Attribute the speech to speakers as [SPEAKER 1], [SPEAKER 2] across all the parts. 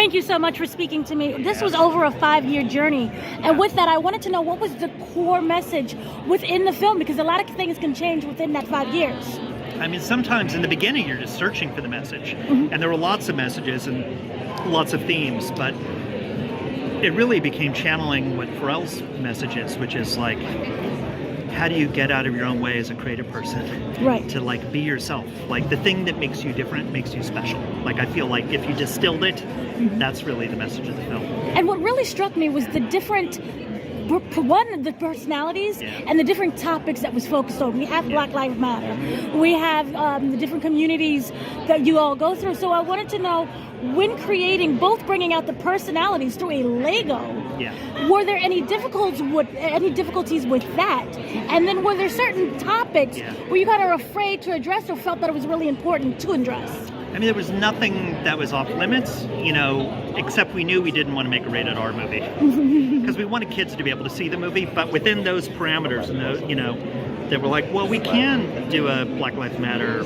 [SPEAKER 1] Thank you so much for speaking to me. This was over a 5-year journey. And with that, I wanted to know what was the core message within the film, because a lot of things can change within that 5 years.
[SPEAKER 2] I mean, sometimes in the beginning, you're just searching for the message. And there were lots of messages and lots of themes, but it really became channeling what Pharrell's message is, which is like, how do you get out of your own way as a creative person?
[SPEAKER 1] Right.
[SPEAKER 2] To like be yourself. Like the thing that makes you different makes you special. Like I feel like if you distilled it, that's really the message of the film.
[SPEAKER 1] And what really struck me was the different, the personalities and the different topics that was focused on. We have Black Lives Matter. We have the different communities that you all go through. So I wanted to know, when creating, both bringing out the personalities through a Lego, were there any difficulties with that? And then were there certain topics where you kind of were afraid to address or felt that it was really important to address?
[SPEAKER 2] I mean, there was nothing that was off limits, except we knew we didn't want to make a rated R movie because we wanted kids to be able to see the movie, but within those parameters, and they were like, well, we can do a Black Lives Matter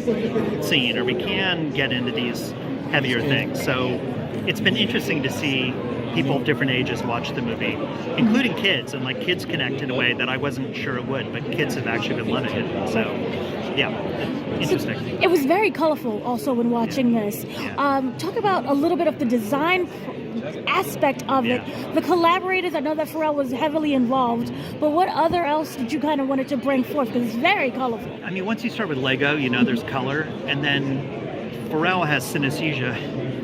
[SPEAKER 2] scene, or we can get into these heavier things. So it's been interesting to see people of different ages watch the movie, including kids, and like kids connect in a way that I wasn't sure it would, but kids have actually been loving it. So yeah, interesting.
[SPEAKER 1] So it was very colorful also when watching this. Talk about a little bit of the design aspect of it. The collaborators, I know that Pharrell was heavily involved, but what other else did you kind of wanted to bring forth? Because it's very colorful.
[SPEAKER 2] I mean, once you start with Lego, there's color, and then Pharrell has synesthesia,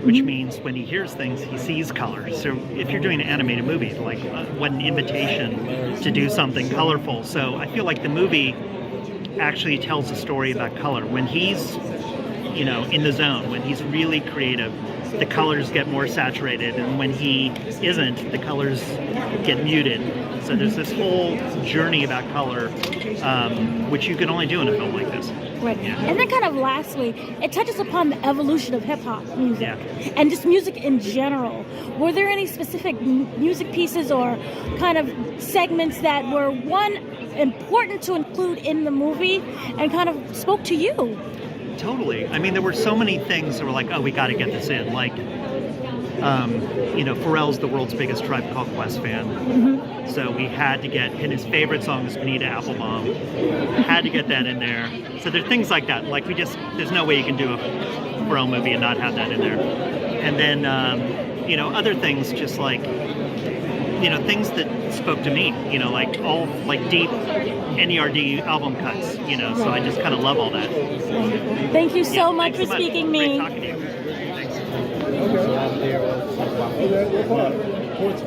[SPEAKER 2] which means when he hears things, he sees color. So if you're doing an animated movie, like what an invitation to do something colorful. So I feel like the movie actually tells a story about color. When he's, in the zone, when he's really creative, the colors get more saturated, and when he isn't, the colors get muted. So there's this whole journey about color, which you can only do in a film like this.
[SPEAKER 1] Right. And then kind of lastly, it touches upon the evolution of hip-hop music and just music in general. Were there any specific music pieces or kind of segments that were, one, important to include in the movie and kind of spoke to you?
[SPEAKER 2] Totally. I mean, there were so many things that were like, oh, we got to get this in. Like, Pharrell's the world's biggest Tribe Called Quest fan. So we had to get, and his favorite song is Bonita Applebum. Had to get that in there. So there's things like that. Like there's no way you can do a Pharrell movie and not have that in there. And then, other things just like, things that spoke to me, like all like deep N.O.R.E album cuts, so I just kind of love all that.
[SPEAKER 1] Thank you so much for speaking me.
[SPEAKER 2] Great talking to you. Thanks.